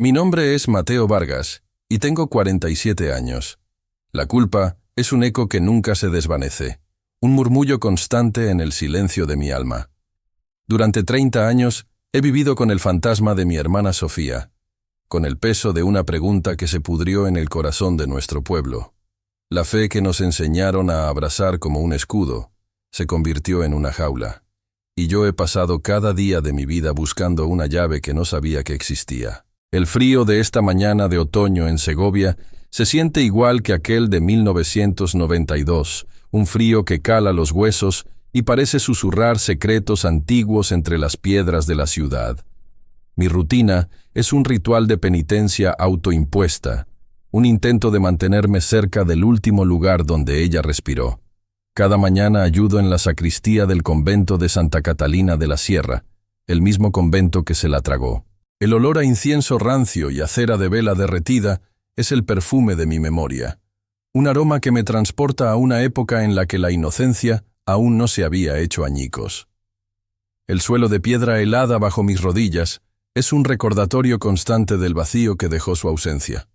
Mi nombre es Mateo Vargas y tengo 47 años. La culpa es un eco que nunca se desvanece, un murmullo constante en el silencio de mi alma. Durante 30 años he vivido con el fantasma de mi hermana Sofía, con el peso de una pregunta que se pudrió en el corazón de nuestro pueblo. La fe que nos enseñaron a abrazar como un escudo se convirtió en una jaula, y yo he pasado cada día de mi vida buscando una llave que no sabía que existía. El frío de esta mañana de otoño en Segovia se siente igual que aquel de 1992, un frío que cala los huesos y parece susurrar secretos antiguos entre las piedras de la ciudad. Mi rutina es un ritual de penitencia autoimpuesta, un intento de mantenerme cerca del último lugar donde ella respiró. Cada mañana ayudo en la sacristía del convento de Santa Catalina de la Sierra, el mismo convento que se la tragó. El olor a incienso rancio y a cera de vela derretida es el perfume de mi memoria, un aroma que me transporta a una época en la que la inocencia aún no se había hecho añicos. El suelo de piedra helada bajo mis rodillas es un recordatorio constante del vacío que dejó su ausencia.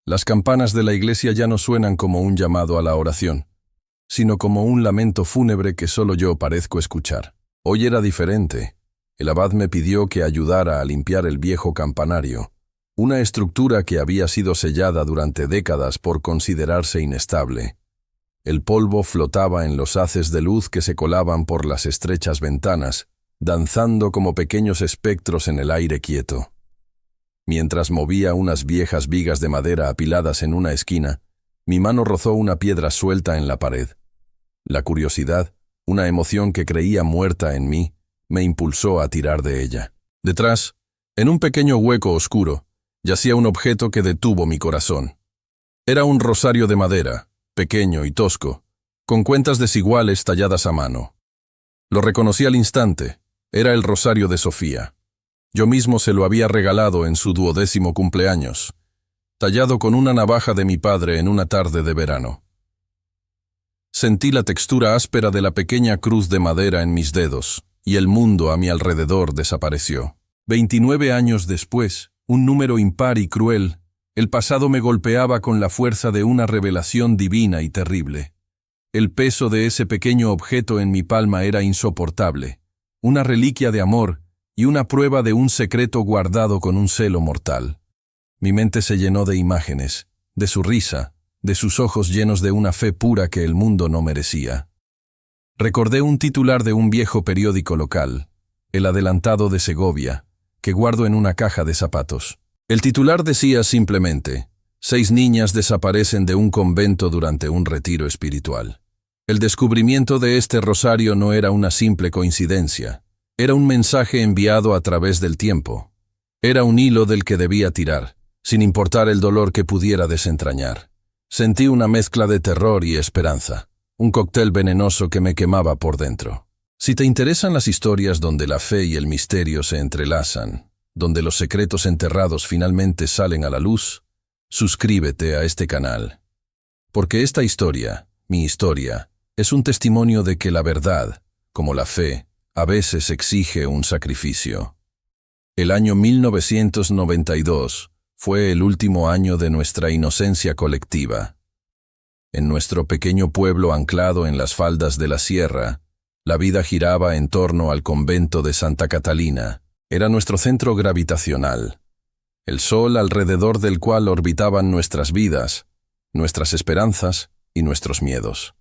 Las campanas de la iglesia ya no suenan como un llamado a la oración, sino como un lamento fúnebre que solo yo parezco escuchar. Hoy era diferente. El abad me pidió que ayudara a limpiar el viejo campanario, una estructura que había sido sellada durante décadas por considerarse inestable. El polvo flotaba en los haces de luz que se colaban por las estrechas ventanas, danzando como pequeños espectros en el aire quieto. Mientras movía unas viejas vigas de madera apiladas en una esquina, mi mano rozó una piedra suelta en la pared. La curiosidad, una emoción que creía muerta en mí, me impulsó a tirar de ella. Detrás, en un pequeño hueco oscuro, yacía un objeto que detuvo mi corazón. Era un rosario de madera, pequeño y tosco, con cuentas desiguales talladas a mano. Lo reconocí al instante, era el rosario de Sofía. Yo mismo se lo había regalado en su 12º cumpleaños, tallado con una navaja de mi padre en una tarde de verano. Sentí la textura áspera de la pequeña cruz de madera en mis dedos, y el mundo a mi alrededor desapareció. 29 años después, un número impar y cruel, el pasado me golpeaba con la fuerza de una revelación divina y terrible. El peso de ese pequeño objeto en mi palma era insoportable, una reliquia de amor y una prueba de un secreto guardado con un celo mortal. Mi mente se llenó de imágenes, de su risa, de sus ojos llenos de una fe pura que el mundo no merecía. Recordé un titular de un viejo periódico local, El Adelantado de Segovia, que guardo en una caja de zapatos. El titular decía simplemente: 6 niñas desaparecen de un convento durante un retiro espiritual. El descubrimiento de este rosario no era una simple coincidencia, era un mensaje enviado a través del tiempo. Era un hilo del que debía tirar, sin importar el dolor que pudiera desentrañar. Sentí una mezcla de terror y esperanza, un cóctel venenoso que me quemaba por dentro. Si te interesan las historias donde la fe y el misterio se entrelazan, donde los secretos enterrados finalmente salen a la luz, suscríbete a este canal. Porque esta historia, mi historia, es un testimonio de que la verdad, como la fe, a veces exige un sacrificio. El año 1992 fue el último año de nuestra inocencia colectiva. En nuestro pequeño pueblo anclado en las faldas de la sierra, la vida giraba en torno al convento de Santa Catalina. Era nuestro centro gravitacional, el sol alrededor del cual orbitaban nuestras vidas, nuestras esperanzas y nuestros miedos.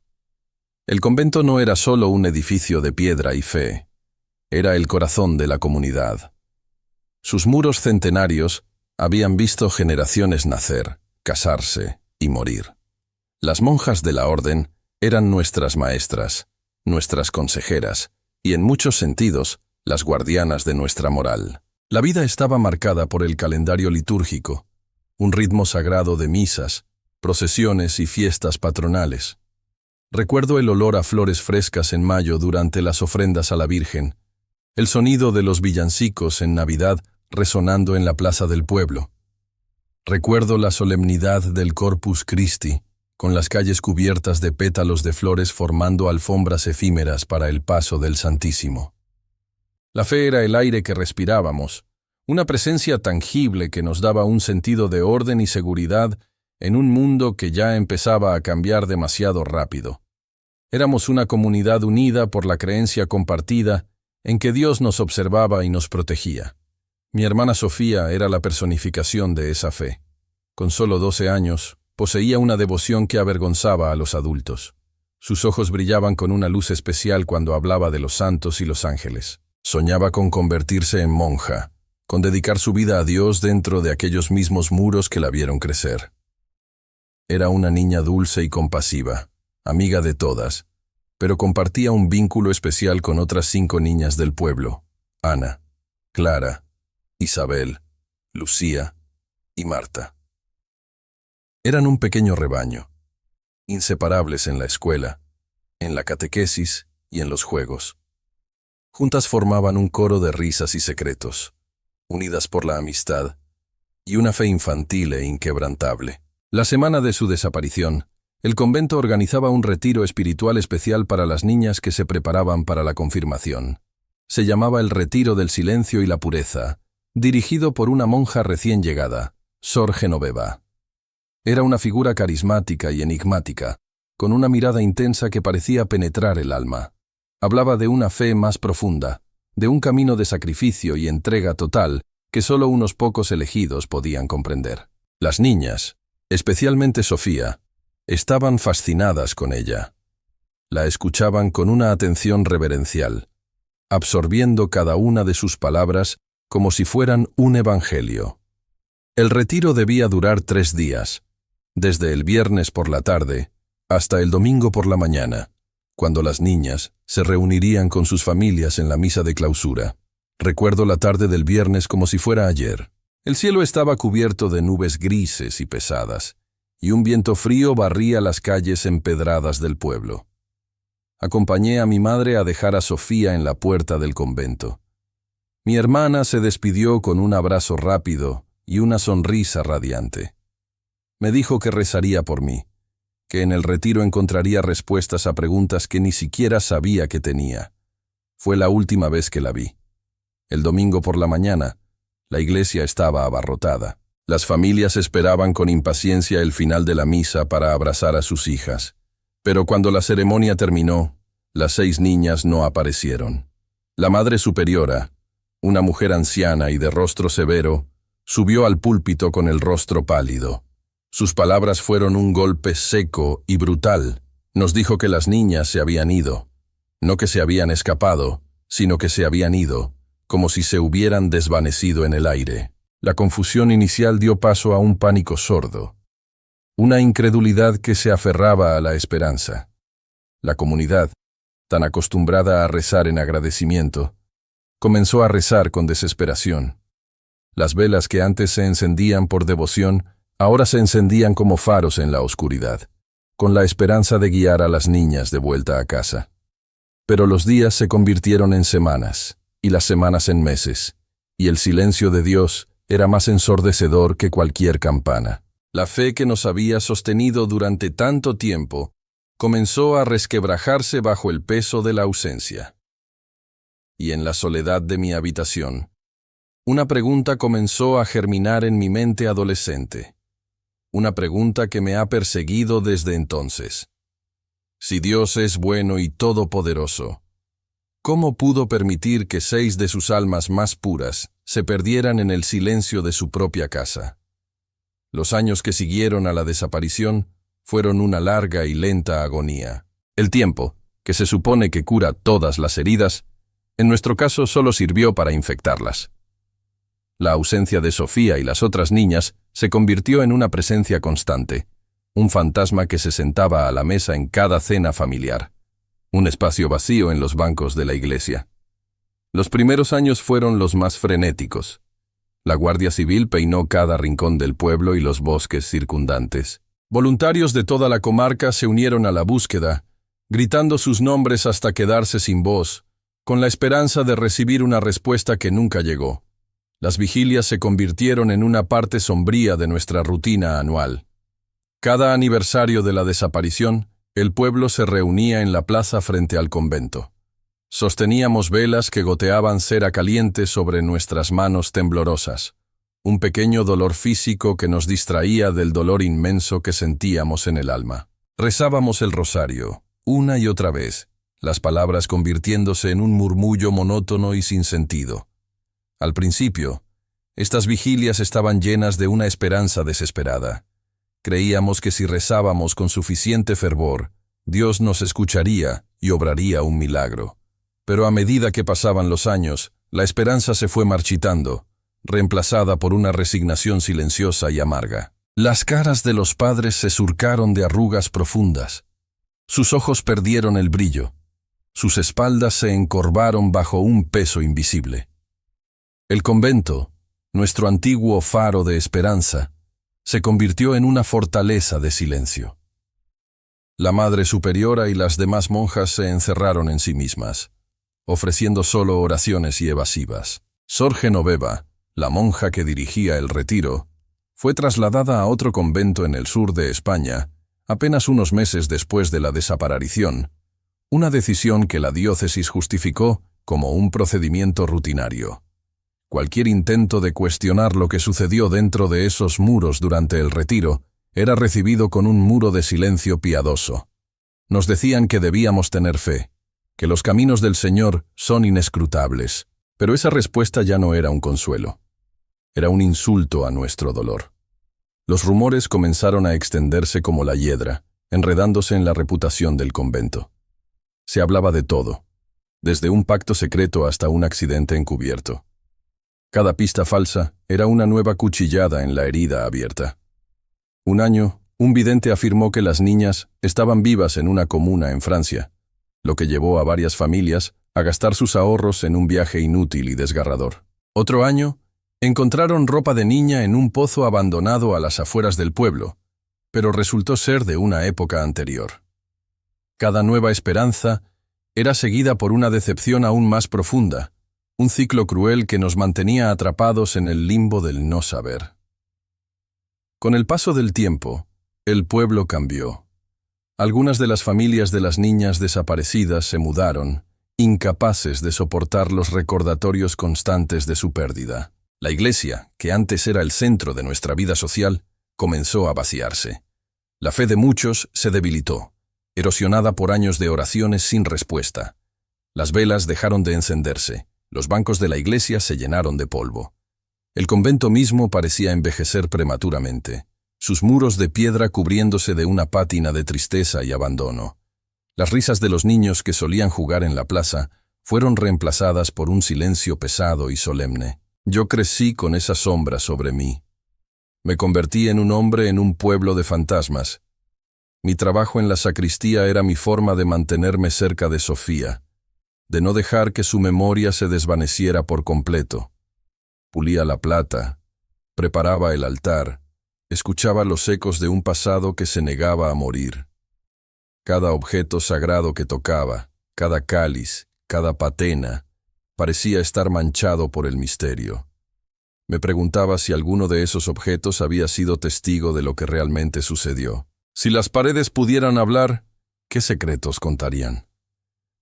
El convento no era solo un edificio de piedra y fe, era el corazón de la comunidad. Sus muros centenarios habían visto generaciones nacer, casarse y morir. Las monjas de la orden eran nuestras maestras, nuestras consejeras y, en muchos sentidos, las guardianas de nuestra moral. La vida estaba marcada por el calendario litúrgico, un ritmo sagrado de misas, procesiones y fiestas patronales. Recuerdo el olor a flores frescas en mayo durante las ofrendas a la Virgen, el sonido de los villancicos en Navidad resonando en la plaza del pueblo. Recuerdo la solemnidad del Corpus Christi, con las calles cubiertas de pétalos de flores formando alfombras efímeras para el paso del Santísimo. La fe era el aire que respirábamos, una presencia tangible que nos daba un sentido de orden y seguridad en un mundo que ya empezaba a cambiar demasiado rápido. Éramos una comunidad unida por la creencia compartida en que Dios nos observaba y nos protegía. Mi hermana Sofía era la personificación de esa fe. Con solo 12 años, poseía una devoción que avergonzaba a los adultos. Sus ojos brillaban con una luz especial cuando hablaba de los santos y los ángeles. Soñaba con convertirse en monja, con dedicar su vida a Dios dentro de aquellos mismos muros que la vieron crecer. Era una niña dulce y compasiva, amiga de todas, pero compartía un vínculo especial con otras 5 niñas del pueblo: Ana, Clara, Isabel, Lucía y Marta. Eran un pequeño rebaño, inseparables en la escuela, en la catequesis y en los juegos. Juntas formaban un coro de risas y secretos, unidas por la amistad y una fe infantil e inquebrantable. La semana de su desaparición, el convento organizaba un retiro espiritual especial para las niñas que se preparaban para la confirmación. Se llamaba el Retiro del Silencio y la Pureza, dirigido por una monja recién llegada, Sor Genoveva. Era una figura carismática y enigmática, con una mirada intensa que parecía penetrar el alma. Hablaba de una fe más profunda, de un camino de sacrificio y entrega total que solo unos pocos elegidos podían comprender. Las niñas, especialmente Sofía, estaban fascinadas con ella. La escuchaban con una atención reverencial, absorbiendo cada una de sus palabras como si fueran un evangelio. El retiro debía durar 3 días, desde el viernes por la tarde hasta el domingo por la mañana, cuando las niñas se reunirían con sus familias en la misa de clausura. Recuerdo la tarde del viernes como si fuera ayer. El cielo estaba cubierto de nubes grises y pesadas, y un viento frío barría las calles empedradas del pueblo. Acompañé a mi madre a dejar a Sofía en la puerta del convento. Mi hermana se despidió con un abrazo rápido y una sonrisa radiante. Me dijo que rezaría por mí, que en el retiro encontraría respuestas a preguntas que ni siquiera sabía que tenía. Fue la última vez que la vi. El domingo por la mañana, la iglesia estaba abarrotada. Las familias esperaban con impaciencia el final de la misa para abrazar a sus hijas. Pero cuando la ceremonia terminó, las 6 niñas no aparecieron. La Madre Superiora, una mujer anciana y de rostro severo, subió al púlpito con el rostro pálido. Sus palabras fueron un golpe seco y brutal. Nos dijo que las niñas se habían ido. No que se habían escapado, sino que se habían ido, como si se hubieran desvanecido en el aire. La confusión inicial dio paso a un pánico sordo, una incredulidad que se aferraba a la esperanza. La comunidad, tan acostumbrada a rezar en agradecimiento, comenzó a rezar con desesperación. Las velas que antes se encendían por devoción, ahora se encendían como faros en la oscuridad, con la esperanza de guiar a las niñas de vuelta a casa. Pero los días se convirtieron en semanas, y las semanas en meses, y el silencio de Dios era más ensordecedor que cualquier campana. La fe que nos había sostenido durante tanto tiempo comenzó a resquebrajarse bajo el peso de la ausencia. Y en la soledad de mi habitación, una pregunta comenzó a germinar en mi mente adolescente. Una pregunta que me ha perseguido desde entonces. Si Dios es bueno y todopoderoso, ¿cómo pudo permitir que 6 de sus almas más puras se perdieran en el silencio de su propia casa? Los años que siguieron a la desaparición fueron una larga y lenta agonía. El tiempo, que se supone que cura todas las heridas, en nuestro caso solo sirvió para infectarlas. La ausencia de Sofía y las otras niñas se convirtió en una presencia constante, un fantasma que se sentaba a la mesa en cada cena familiar, un espacio vacío en los bancos de la iglesia. Los primeros años fueron los más frenéticos. La Guardia Civil peinó cada rincón del pueblo y los bosques circundantes. Voluntarios de toda la comarca se unieron a la búsqueda, gritando sus nombres hasta quedarse sin voz, con la esperanza de recibir una respuesta que nunca llegó. Las vigilias se convirtieron en una parte sombría de nuestra rutina anual. Cada aniversario de la desaparición, el pueblo se reunía en la plaza frente al convento. Sosteníamos velas que goteaban cera caliente sobre nuestras manos temblorosas, un pequeño dolor físico que nos distraía del dolor inmenso que sentíamos en el alma. Rezábamos el rosario, una y otra vez, las palabras convirtiéndose en un murmullo monótono y sin sentido. Al principio, estas vigilias estaban llenas de una esperanza desesperada. Creíamos que si rezábamos con suficiente fervor, Dios nos escucharía y obraría un milagro. Pero a medida que pasaban los años, la esperanza se fue marchitando, reemplazada por una resignación silenciosa y amarga. Las caras de los padres se surcaron de arrugas profundas. Sus ojos perdieron el brillo. Sus espaldas se encorvaron bajo un peso invisible. El convento, nuestro antiguo faro de esperanza, se convirtió en una fortaleza de silencio. La Madre Superiora y las demás monjas se encerraron en sí mismas, ofreciendo solo oraciones y evasivas. Sor Genoveva, la monja que dirigía el retiro, fue trasladada a otro convento en el sur de España, apenas unos meses después de la desaparición, una decisión que la diócesis justificó como un procedimiento rutinario. Cualquier intento de cuestionar lo que sucedió dentro de esos muros durante el retiro era recibido con un muro de silencio piadoso. Nos decían que debíamos tener fe, que los caminos del Señor son inescrutables, pero esa respuesta ya no era un consuelo. Era un insulto a nuestro dolor. Los rumores comenzaron a extenderse como la hiedra, enredándose en la reputación del convento. Se hablaba de todo, desde un pacto secreto hasta un accidente encubierto. Cada pista falsa era una nueva cuchillada en la herida abierta. Un año, un vidente afirmó que las niñas estaban vivas en una comuna en Francia, lo que llevó a varias familias a gastar sus ahorros en un viaje inútil y desgarrador. Otro año, encontraron ropa de niña en un pozo abandonado a las afueras del pueblo, pero resultó ser de una época anterior. Cada nueva esperanza era seguida por una decepción aún más profunda, un ciclo cruel que nos mantenía atrapados en el limbo del no saber. Con el paso del tiempo, el pueblo cambió. Algunas de las familias de las niñas desaparecidas se mudaron, incapaces de soportar los recordatorios constantes de su pérdida. La iglesia, que antes era el centro de nuestra vida social, comenzó a vaciarse. La fe de muchos se debilitó, erosionada por años de oraciones sin respuesta. Las velas dejaron de encenderse. Los bancos de la iglesia se llenaron de polvo. El convento mismo parecía envejecer prematuramente, sus muros de piedra cubriéndose de una pátina de tristeza y abandono. Las risas de los niños que solían jugar en la plaza fueron reemplazadas por un silencio pesado y solemne. Yo crecí con esa sombra sobre mí. Me convertí en un hombre en un pueblo de fantasmas. Mi trabajo en la sacristía era mi forma de mantenerme cerca de Sofía, de no dejar que su memoria se desvaneciera por completo. Pulía la plata, preparaba el altar, escuchaba los ecos de un pasado que se negaba a morir. Cada objeto sagrado que tocaba, cada cáliz, cada patena, parecía estar manchado por el misterio. Me preguntaba si alguno de esos objetos había sido testigo de lo que realmente sucedió. Si las paredes pudieran hablar, ¿qué secretos contarían?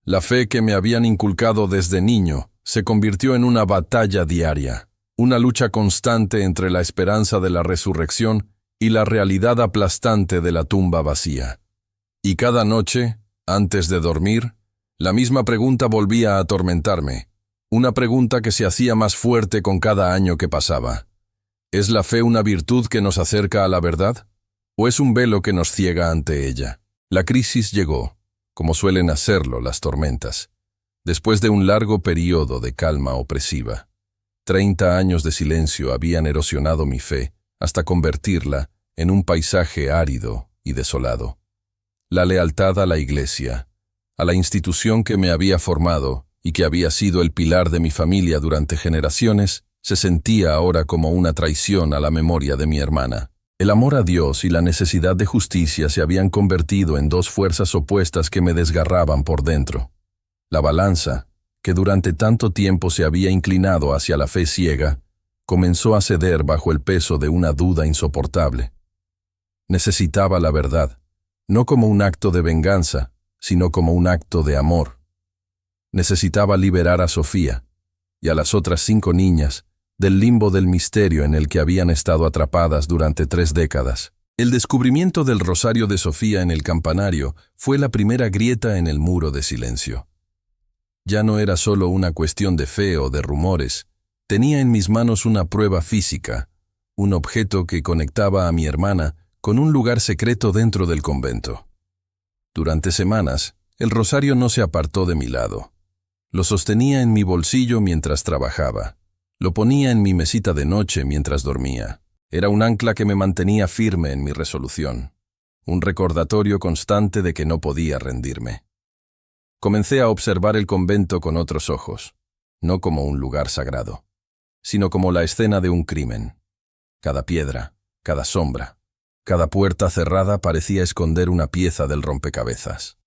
La fe que me habían inculcado desde niño se convirtió en una batalla diaria, una lucha constante entre la esperanza de la resurrección y la realidad aplastante de la tumba vacía. Y cada noche, antes de dormir, la misma pregunta volvía a atormentarme, una pregunta que se hacía más fuerte con cada año que pasaba. ¿Es la fe una virtud que nos acerca a la verdad? ¿O es un velo que nos ciega ante ella? La crisis llegó, como suelen hacerlo las tormentas, después de un largo período de calma opresiva. 30 años de silencio habían erosionado mi fe hasta convertirla en un paisaje árido y desolado. La lealtad a la iglesia, a la institución que me había formado y que había sido el pilar de mi familia durante generaciones, se sentía ahora como una traición a la memoria de mi hermana. El amor a Dios y la necesidad de justicia se habían convertido en dos fuerzas opuestas que me desgarraban por dentro. La balanza, que durante tanto tiempo se había inclinado hacia la fe ciega, comenzó a ceder bajo el peso de una duda insoportable. Necesitaba la verdad, no como un acto de venganza, sino como un acto de amor. Necesitaba liberar a Sofía y a las otras 5 niñas del limbo del misterio en el que habían estado atrapadas durante 3 décadas. El descubrimiento del rosario de Sofía en el campanario fue la primera grieta en el muro de silencio. Ya no era solo una cuestión de fe o de rumores. Tenía en mis manos una prueba física, un objeto que conectaba a mi hermana con un lugar secreto dentro del convento. Durante semanas, el rosario no se apartó de mi lado. Lo sostenía en mi bolsillo mientras trabajaba. Lo ponía en mi mesita de noche mientras dormía. Era un ancla que me mantenía firme en mi resolución. Un recordatorio constante de que no podía rendirme. Comencé a observar el convento con otros ojos, no como un lugar sagrado, sino como la escena de un crimen. Cada piedra, cada sombra, cada puerta cerrada parecía esconder una pieza del rompecabezas.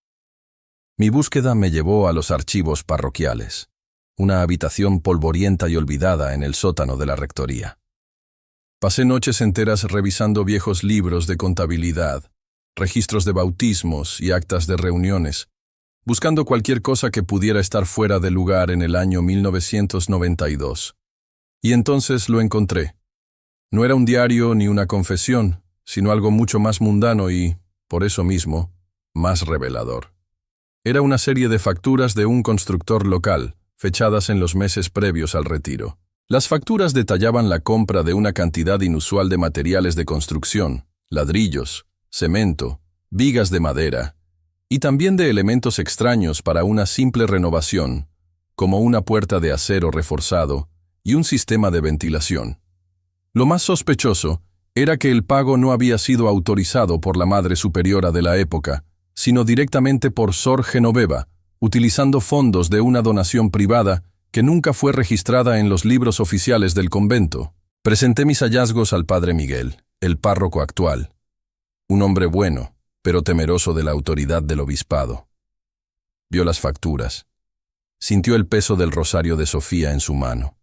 Mi búsqueda me llevó a los archivos parroquiales, una habitación polvorienta y olvidada en el sótano de la rectoría. Pasé noches enteras revisando viejos libros de contabilidad, registros de bautismos y actas de reuniones, buscando cualquier cosa que pudiera estar fuera de lugar en el año 1992. Y entonces lo encontré. No era un diario ni una confesión, sino algo mucho más mundano y, por eso mismo, más revelador. Era una serie de facturas de un constructor local, fechadas en los meses previos al retiro. Las facturas detallaban la compra de una cantidad inusual de materiales de construcción, ladrillos, cemento, vigas de madera, y también de elementos extraños para una simple renovación, como una puerta de acero reforzado y un sistema de ventilación. Lo más sospechoso era que el pago no había sido autorizado por la Madre Superiora de la época, sino directamente por Sor Genoveva, utilizando fondos de una donación privada que nunca fue registrada en los libros oficiales del convento. Presenté mis hallazgos al padre Miguel, el párroco actual. Un hombre bueno, pero temeroso de la autoridad del obispado. Vio las facturas. Sintió el peso del rosario de Sofía en su mano.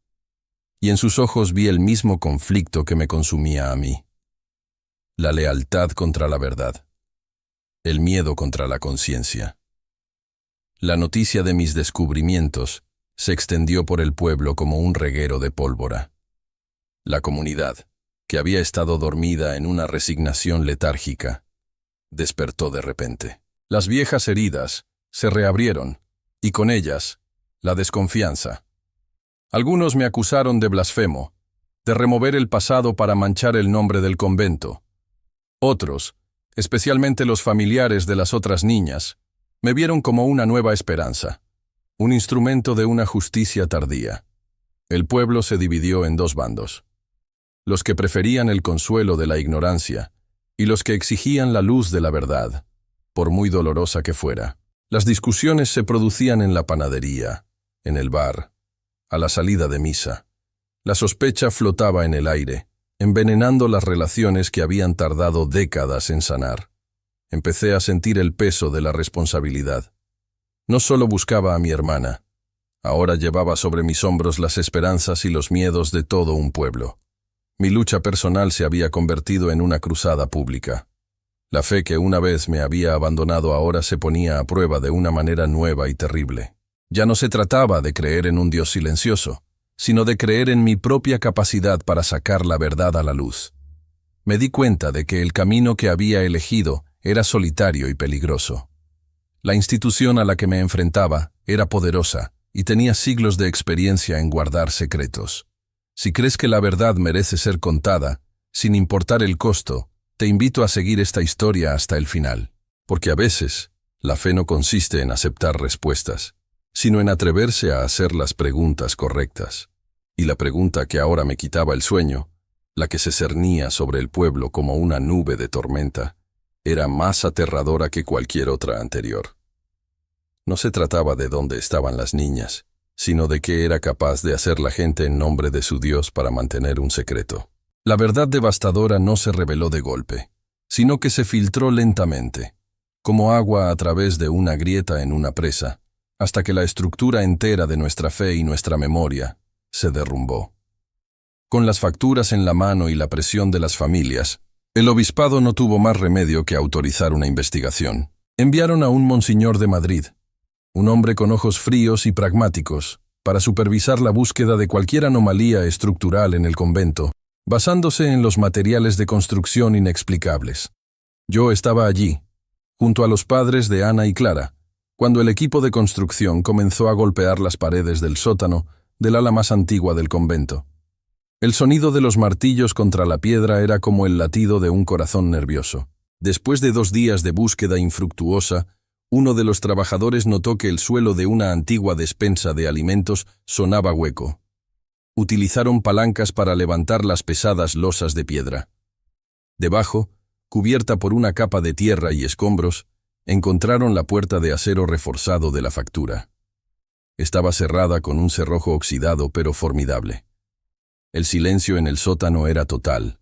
Y en sus ojos vi el mismo conflicto que me consumía a mí. La lealtad contra la verdad. El miedo contra la conciencia. La noticia de mis descubrimientos se extendió por el pueblo como un reguero de pólvora. La comunidad, que había estado dormida en una resignación letárgica, despertó de repente. Las viejas heridas se reabrieron, y con ellas, la desconfianza. Algunos me acusaron de blasfemo, de remover el pasado para manchar el nombre del convento. Otros, especialmente los familiares de las otras niñas, me vieron como una nueva esperanza, un instrumento de una justicia tardía. El pueblo se dividió en 2 bandos. Los que preferían el consuelo de la ignorancia y los que exigían la luz de la verdad, por muy dolorosa que fuera. Las discusiones se producían en la panadería, en el bar, a la salida de misa. La sospecha flotaba en el aire, envenenando las relaciones que habían tardado décadas en sanar. Empecé a sentir el peso de la responsabilidad. No solo buscaba a mi hermana, ahora llevaba sobre mis hombros las esperanzas y los miedos de todo un pueblo. Mi lucha personal se había convertido en una cruzada pública. La fe que una vez me había abandonado ahora se ponía a prueba de una manera nueva y terrible. Ya no se trataba de creer en un Dios silencioso, sino de creer en mi propia capacidad para sacar la verdad a la luz. Me di cuenta de que el camino que había elegido era solitario y peligroso. La institución a la que me enfrentaba era poderosa y tenía siglos de experiencia en guardar secretos. Si crees que la verdad merece ser contada, sin importar el costo, te invito a seguir esta historia hasta el final. Porque a veces, la fe no consiste en aceptar respuestas, sino en atreverse a hacer las preguntas correctas. Y la pregunta que ahora me quitaba el sueño, la que se cernía sobre el pueblo como una nube de tormenta, era más aterradora que cualquier otra anterior. No se trataba de dónde estaban las niñas, sino de qué era capaz de hacer la gente en nombre de su Dios para mantener un secreto. La verdad devastadora no se reveló de golpe, sino que se filtró lentamente, como agua a través de una grieta en una presa, hasta que la estructura entera de nuestra fe y nuestra memoria se derrumbó. Con las facturas en la mano y la presión de las familias, el obispado no tuvo más remedio que autorizar una investigación. Enviaron a un monseñor de Madrid, un hombre con ojos fríos y pragmáticos, para supervisar la búsqueda de cualquier anomalía estructural en el convento, basándose en los materiales de construcción inexplicables. Yo estaba allí, junto a los padres de Ana y Clara, cuando el equipo de construcción comenzó a golpear las paredes del sótano del ala más antigua del convento. El sonido de los martillos contra la piedra era como el latido de un corazón nervioso. Después de 2 días de búsqueda infructuosa, uno de los trabajadores notó que el suelo de una antigua despensa de alimentos sonaba hueco. Utilizaron palancas para levantar las pesadas losas de piedra. Debajo, cubierta por una capa de tierra y escombros, encontraron la puerta de acero reforzado de la factura. Estaba cerrada con un cerrojo oxidado pero formidable. El silencio en el sótano era total,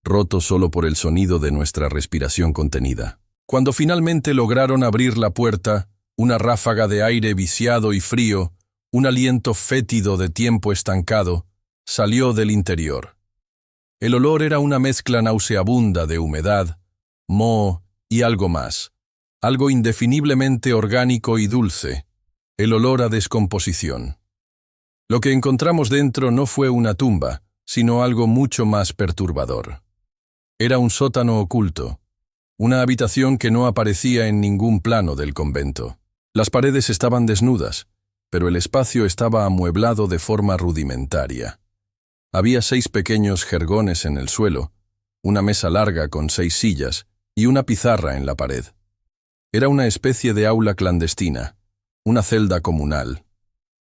roto solo por el sonido de nuestra respiración contenida. Cuando finalmente lograron abrir la puerta, una ráfaga de aire viciado y frío, un aliento fétido de tiempo estancado, salió del interior. El olor era una mezcla nauseabunda de humedad, moho y algo más, algo indefiniblemente orgánico y dulce, el olor a descomposición. Lo que encontramos dentro no fue una tumba, sino algo mucho más perturbador. Era un sótano oculto, una habitación que no aparecía en ningún plano del convento. Las paredes estaban desnudas, pero el espacio estaba amueblado de forma rudimentaria. Había 6 pequeños jergones en el suelo, una mesa larga con 6 sillas y una pizarra en la pared. Era una especie de aula clandestina, una celda comunal.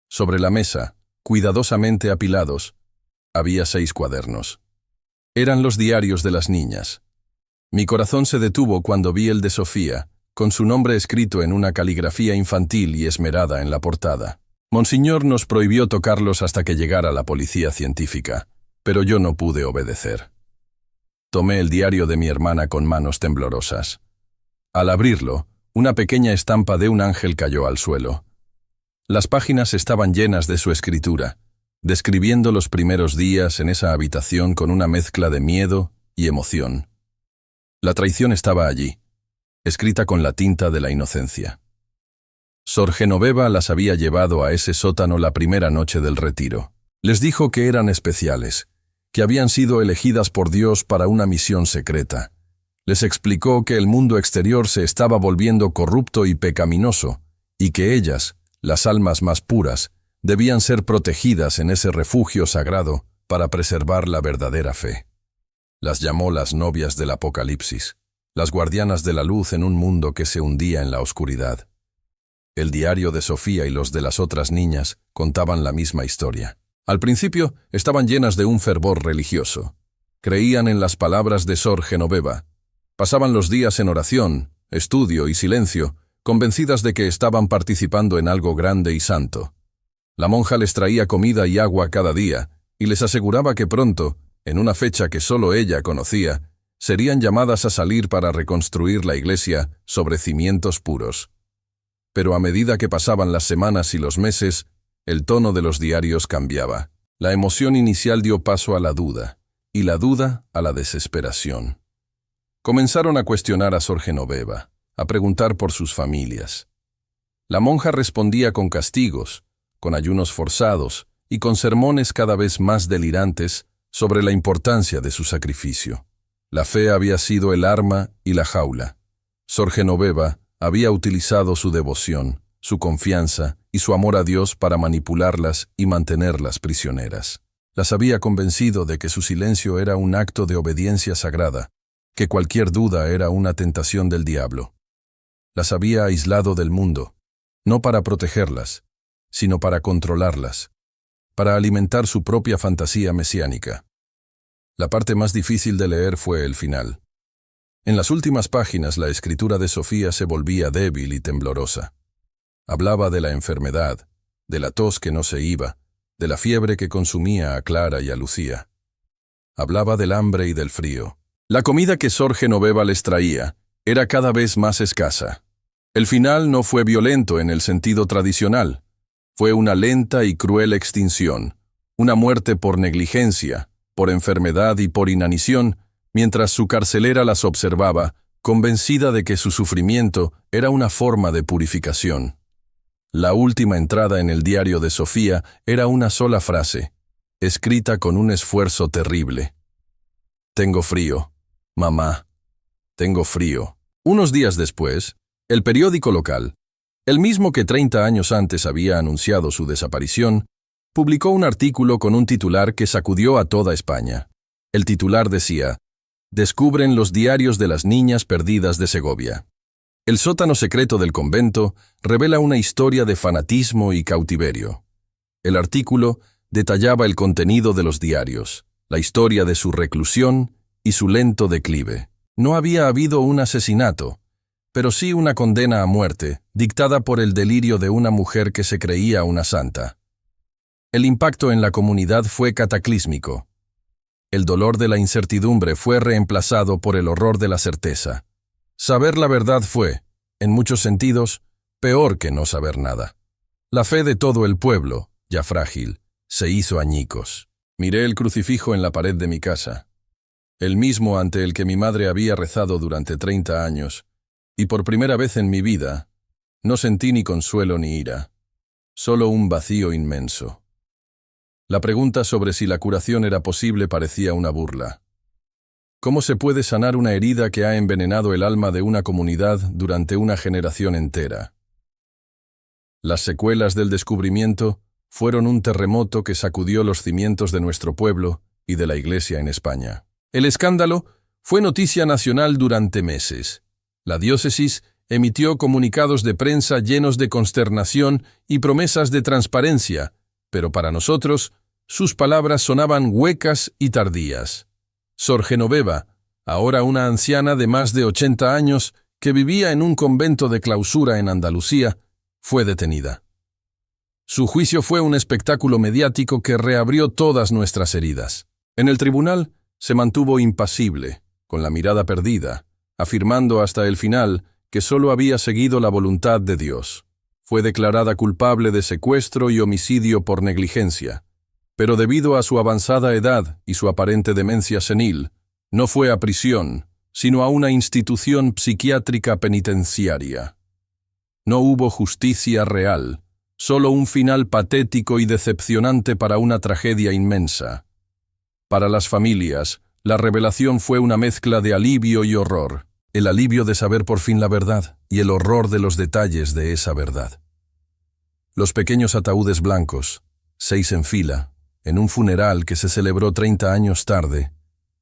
Sobre la mesa, cuidadosamente apilados, había 6 cuadernos. Eran los diarios de las niñas. Mi corazón se detuvo cuando vi el de Sofía, con su nombre escrito en una caligrafía infantil y esmerada en la portada. Monseñor nos prohibió tocarlos hasta que llegara la policía científica, pero yo no pude obedecer. Tomé el diario de mi hermana con manos temblorosas. Al abrirlo, una pequeña estampa de un ángel cayó al suelo. Las páginas estaban llenas de su escritura, describiendo los primeros días en esa habitación con una mezcla de miedo y emoción. La traición estaba allí, escrita con la tinta de la inocencia. Sor Genoveva las había llevado a ese sótano la primera noche del retiro. Les dijo que eran especiales, que habían sido elegidas por Dios para una misión secreta. Les explicó que el mundo exterior se estaba volviendo corrupto y pecaminoso, y que ellas, las almas más puras, debían ser protegidas en ese refugio sagrado para preservar la verdadera fe. Las llamó las novias del Apocalipsis, las guardianas de la luz en un mundo que se hundía en la oscuridad. El diario de Sofía y los de las otras niñas contaban la misma historia. Al principio estaban llenas de un fervor religioso. Creían en las palabras de Sor Genoveva. Pasaban los días en oración, estudio y silencio, convencidas de que estaban participando en algo grande y santo. La monja les traía comida y agua cada día, y les aseguraba que pronto, en una fecha que solo ella conocía, serían llamadas a salir para reconstruir la iglesia sobre cimientos puros. Pero a medida que pasaban las semanas y los meses, el tono de los diarios cambiaba. La emoción inicial dio paso a la duda, y la duda a la desesperación. Comenzaron a cuestionar a Sor Genoveva, a preguntar por sus familias. La monja respondía con castigos, con ayunos forzados y con sermones cada vez más delirantes sobre la importancia de su sacrificio. La fe había sido el arma y la jaula. Sor Genoveva había utilizado su devoción, su confianza y su amor a Dios para manipularlas y mantenerlas prisioneras. Las había convencido de que su silencio era un acto de obediencia sagrada, que cualquier duda era una tentación del diablo. Las había aislado del mundo, no para protegerlas, sino para controlarlas, para alimentar su propia fantasía mesiánica. La parte más difícil de leer fue el final. En las últimas páginas la escritura de Sofía se volvía débil y temblorosa. Hablaba de la enfermedad, de la tos que no se iba, de la fiebre que consumía a Clara y a Lucía. Hablaba del hambre y del frío. La comida que Sor Genoveva les traía era cada vez más escasa. El final no fue violento en el sentido tradicional. Fue una lenta y cruel extinción, una muerte por negligencia, por enfermedad y por inanición, mientras su carcelera las observaba, convencida de que su sufrimiento era una forma de purificación. La última entrada en el diario de Sofía era una sola frase, escrita con un esfuerzo terrible. Tengo frío, mamá, tengo frío. Unos días después, el periódico local, el mismo que 30 años antes había anunciado su desaparición, publicó un artículo con un titular que sacudió a toda España. El titular decía: Descubren los diarios de las niñas perdidas de Segovia. El sótano secreto del convento revela una historia de fanatismo y cautiverio. El artículo detallaba el contenido de los diarios, la historia de su reclusión y su lento declive. No había habido un asesinato, pero sí una condena a muerte, dictada por el delirio de una mujer que se creía una santa. El impacto en la comunidad fue cataclísmico. El dolor de la incertidumbre fue reemplazado por el horror de la certeza. Saber la verdad fue, en muchos sentidos, peor que no saber nada. La fe de todo el pueblo, ya frágil, se hizo añicos. Miré el crucifijo en la pared de mi casa, el mismo ante el que mi madre había rezado durante 30 años, y por primera vez en mi vida, no sentí ni consuelo ni ira, solo un vacío inmenso. La pregunta sobre si la curación era posible parecía una burla. ¿Cómo se puede sanar una herida que ha envenenado el alma de una comunidad durante una generación entera? Las secuelas del descubrimiento fueron un terremoto que sacudió los cimientos de nuestro pueblo y de la Iglesia en España. El escándalo fue noticia nacional durante meses. La diócesis emitió comunicados de prensa llenos de consternación y promesas de transparencia, pero para nosotros, sus palabras sonaban huecas y tardías. Sor Genoveva, ahora una anciana de más de 80 años que vivía en un convento de clausura en Andalucía, fue detenida. Su juicio fue un espectáculo mediático que reabrió todas nuestras heridas. En el tribunal se mantuvo impasible, con la mirada perdida, afirmando hasta el final que solo había seguido la voluntad de Dios. Fue declarada culpable de secuestro y homicidio por negligencia, pero debido a su avanzada edad y su aparente demencia senil, no fue a prisión, sino a una institución psiquiátrica penitenciaria. No hubo justicia real, solo un final patético y decepcionante para una tragedia inmensa. Para las familias, la revelación fue una mezcla de alivio y horror, el alivio de saber por fin la verdad y el horror de los detalles de esa verdad. Los pequeños ataúdes blancos, 6 en fila, en un funeral que se celebró 30 años tarde,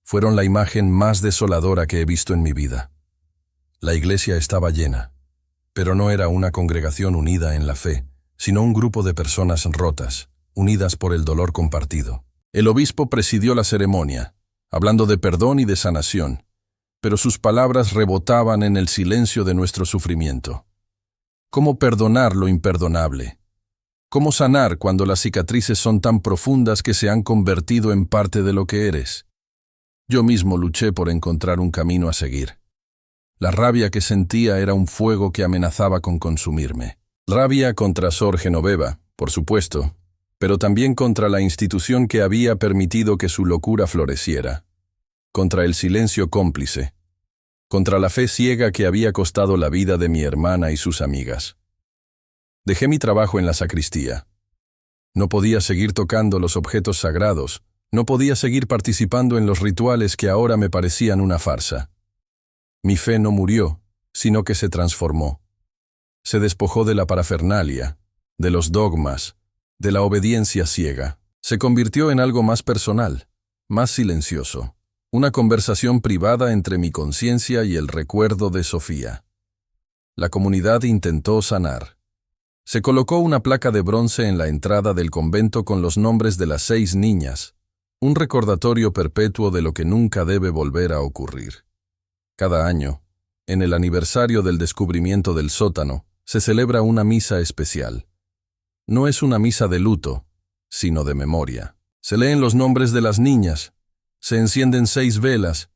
fueron la imagen más desoladora que he visto en mi vida. La iglesia estaba llena, pero no era una congregación unida en la fe, sino un grupo de personas rotas, unidas por el dolor compartido. El obispo presidió la ceremonia, hablando de perdón y de sanación, pero sus palabras rebotaban en el silencio de nuestro sufrimiento. ¿Cómo perdonar lo imperdonable? ¿Cómo sanar cuando las cicatrices son tan profundas que se han convertido en parte de lo que eres? Yo mismo luché por encontrar un camino a seguir. La rabia que sentía era un fuego que amenazaba con consumirme. Rabia contra Sor Genoveva, por supuesto, pero también contra la institución que había permitido que su locura floreciera, contra el silencio cómplice, contra la fe ciega que había costado la vida de mi hermana y sus amigas. Dejé mi trabajo en la sacristía. No podía seguir tocando los objetos sagrados, no podía seguir participando en los rituales que ahora me parecían una farsa. Mi fe no murió, sino que se transformó. Se despojó de la parafernalia, de los dogmas, de la obediencia ciega. Se convirtió en algo más personal, más silencioso, una conversación privada entre mi conciencia y el recuerdo de Sofía. La comunidad intentó sanar. Se colocó una placa de bronce en la entrada del convento con los nombres de las 6 niñas, un recordatorio perpetuo de lo que nunca debe volver a ocurrir. Cada año, en el aniversario del descubrimiento del sótano, se celebra una misa especial. No es una misa de luto, sino de memoria. Se leen los nombres de las niñas, se encienden 6 velas,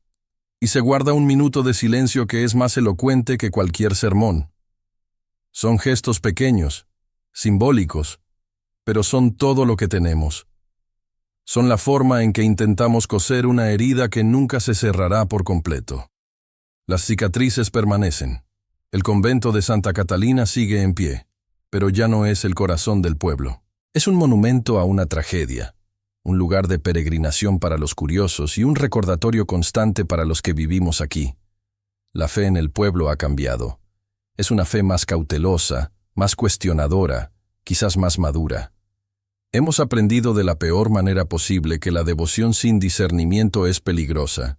y se guarda un minuto de silencio que es más elocuente que cualquier sermón. Son gestos pequeños, simbólicos, pero son todo lo que tenemos. Son la forma en que intentamos coser una herida que nunca se cerrará por completo. Las cicatrices permanecen. El convento de Santa Catalina sigue en pie. pero ya no es el corazón del pueblo. Es un monumento a una tragedia, un lugar de peregrinación para los curiosos y un recordatorio constante para los que vivimos aquí. La fe en el pueblo ha cambiado. Es una fe más cautelosa, más cuestionadora, quizás más madura. Hemos aprendido de la peor manera posible que la devoción sin discernimiento es peligrosa,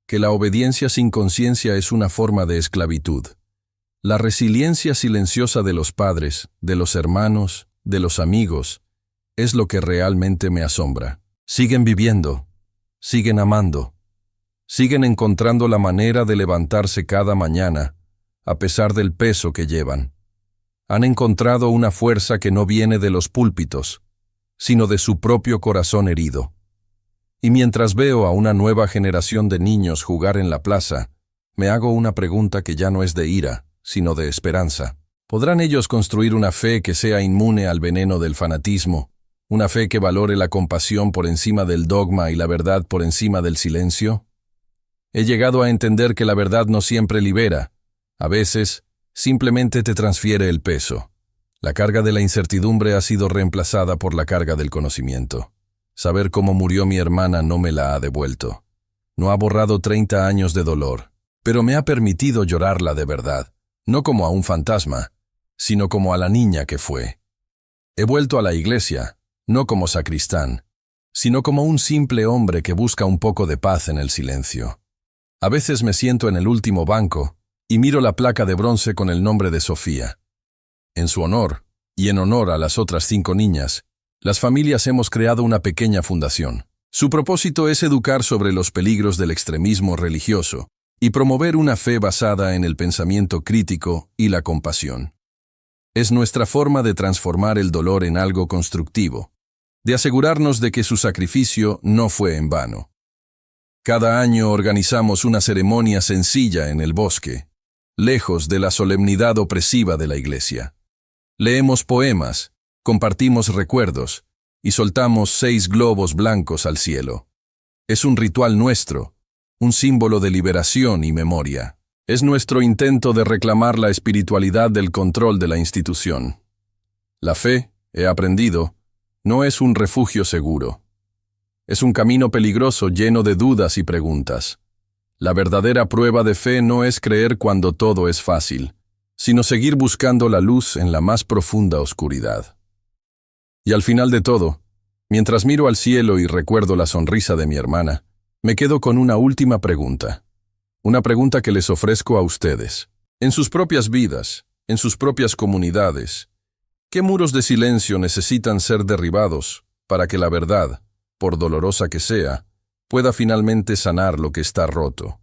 que la obediencia sin conciencia es una forma de esclavitud. La resiliencia silenciosa de los padres, de los hermanos, de los amigos, es lo que realmente me asombra. Siguen viviendo, siguen amando, siguen encontrando la manera de levantarse cada mañana, a pesar del peso que llevan. Han encontrado una fuerza que no viene de los púlpitos, sino de su propio corazón herido. Y mientras veo a una nueva generación de niños jugar en la plaza, me hago una pregunta que ya no es de ira, sino de esperanza. ¿Podrán ellos construir una fe que sea inmune al veneno del fanatismo, una fe que valore la compasión por encima del dogma y la verdad por encima del silencio? He llegado a entender que la verdad no siempre libera, a veces simplemente te transfiere el peso. La carga de la incertidumbre ha sido reemplazada por la carga del conocimiento. Saber cómo murió mi hermana no me la ha devuelto. No ha borrado 30 años de dolor, pero me ha permitido llorarla de verdad, no como a un fantasma, sino como a la niña que fue. He vuelto a la iglesia, no como sacristán, sino como un simple hombre que busca un poco de paz en el silencio. A veces me siento en el último banco y miro la placa de bronce con el nombre de Sofía. En su honor, y en honor a las otras 5 niñas, las familias hemos creado una pequeña fundación. Su propósito es educar sobre los peligros del extremismo religioso y promover una fe basada en el pensamiento crítico y la compasión. Es nuestra forma de transformar el dolor en algo constructivo, de asegurarnos de que su sacrificio no fue en vano. Cada año organizamos una ceremonia sencilla en el bosque, lejos de la solemnidad opresiva de la iglesia. Leemos poemas, compartimos recuerdos y soltamos 6 globos blancos al cielo. Es un ritual nuestro, un símbolo de liberación y memoria. Es nuestro intento de reclamar la espiritualidad del control de la institución. La fe, he aprendido, no es un refugio seguro. Es un camino peligroso lleno de dudas y preguntas. La verdadera prueba de fe no es creer cuando todo es fácil, sino seguir buscando la luz en la más profunda oscuridad. Y al final de todo, mientras miro al cielo y recuerdo la sonrisa de mi hermana, me quedo con una última pregunta. Una pregunta que les ofrezco a ustedes. En sus propias vidas, en sus propias comunidades, ¿qué muros de silencio necesitan ser derribados para que la verdad, por dolorosa que sea, pueda finalmente sanar lo que está roto?